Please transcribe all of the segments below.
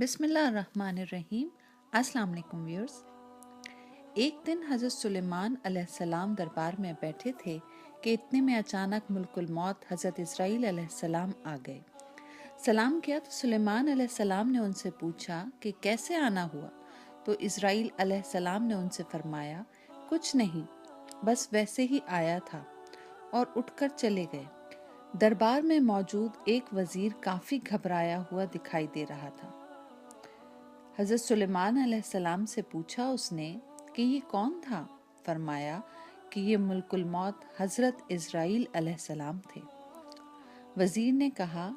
बिस्मिल्लाहिर्रहमानिर्रहीम। अस्सलाम वालेकुम व्यूअर्स। एक दिन हज़रत सुलेमान अलैहिस्सलाम दरबार में बैठे थे कि इतने में अचानक मुल्कुल मौत हज़रत इस्राईल अलैहिस्सलाम आ गए। सलाम किया तो सुलेमान अलैहिस्सलाम ने उनसे पूछा कि कैसे आना हुआ, तो इस्राईल अलैहिस्सलाम ने उनसे फरमाया, कुछ नहीं, बस वैसे ही आया था, और उठकर चले गए। दरबार में मौजूद एक वज़ीर काफ़ी घबराया हुआ दिखाई दे रहा था। हज़रत सुलेमान अलैहिस्सलाम से पूछा उसने कि ये कौन था? फरमाया कि ये मुल्कुल मौत हज़रत इस्राईल अलैहिस्सलाम थे। वज़ीर ने कहा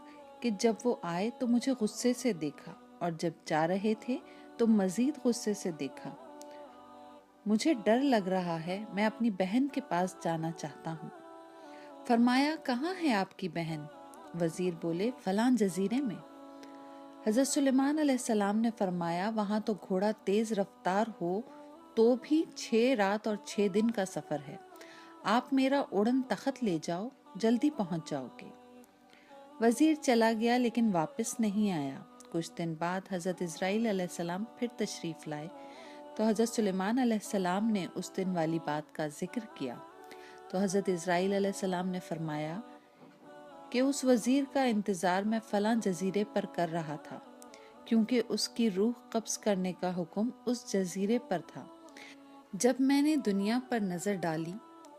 कि जब वो आए तो मुझे गुस्से से देखा, और जब जा रहे थे तो मज़ीद गुस्से से देखा। मुझे डर लग रहा है, मैं अपनी बहन के पास जाना चाहता हूँ। फरमाया, कहाँ है आपकी बहन? वज़ीर बोले, फलां जजीरे में। हज़रत सुलेमान अलैहिस्सलाम ने फरमाया, वहाँ तो घोड़ा तेज़ रफ्तार हो तो भी 6 रात और 6 दिन का सफ़र है। आप मेरा उड़न तख़त ले जाओ, जल्दी पहुँच जाओगे। वज़ीर चला गया लेकिन वापस नहीं आया। कुछ दिन बाद हज़रत इस्राईल अलैहिस्सलाम फिर तशरीफ़ लाए तो हज़रत सुलेमान अलैहिस्सलाम ने उस दिन वाली बात का ज़िक्र किया। तो हज़रत इस्राईल अलैहिस्सलाम ने फरमाया कि उस वज़ीर का इंतज़ार मैं फ़लाँ जजीरे पर कर रहा था, क्योंकि उसकी रूह कब्ज़ करने का हुक्म उस जजीरे पर था। जब मैंने दुनिया पर नज़र डाली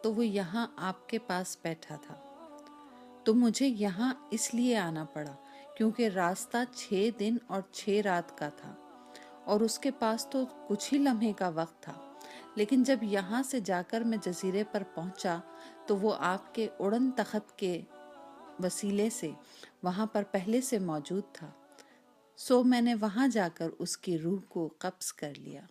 तो वो यहाँ आपके पास बैठा था, तो मुझे यहाँ इसलिए आना पड़ा क्योंकि रास्ता 6 दिन और 6 रात का था, और उसके पास तो कुछ ही लम्हे का वक्त था। लेकिन जब यहाँ से जाकर मैं जजीरे पर पहुँचा तो वो आपके उड़न तख़त के वसीले से वहाँ पर पहले से मौजूद था, सो मैंने वहाँ जाकर उसकी रूह को कब्ज़ कर लिया।